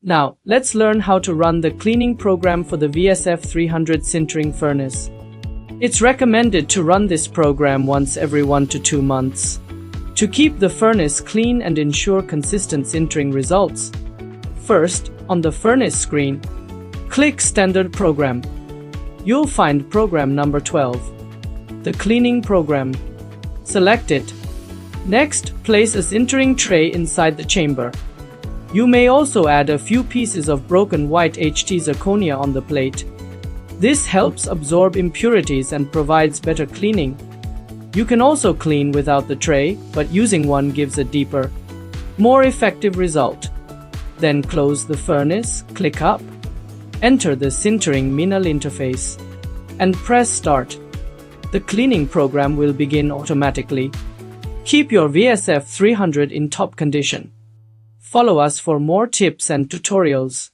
Now, let's learn how to run the cleaning program for the VSF300 sintering furnace. It's recommended to run this program once every 1 to 2 months. To keep the furnace clean and ensure consistent sintering results, first, on the furnace screen, click Standard Program. You'll find program number 12, the cleaning program. Select it. Next, place a sintering tray inside the chamber. You may also add a few pieces of broken white HT zirconia on the plate. This helps absorb impurities and provides better cleaning. You can also clean without the tray, but using one gives a deeper, more effective result. Then close the furnace, click up, enter the sintering Vsmile interface, and press Start. The cleaning program will begin automatically. Keep your VSF300 in top condition. Follow us for more tips and tutorials.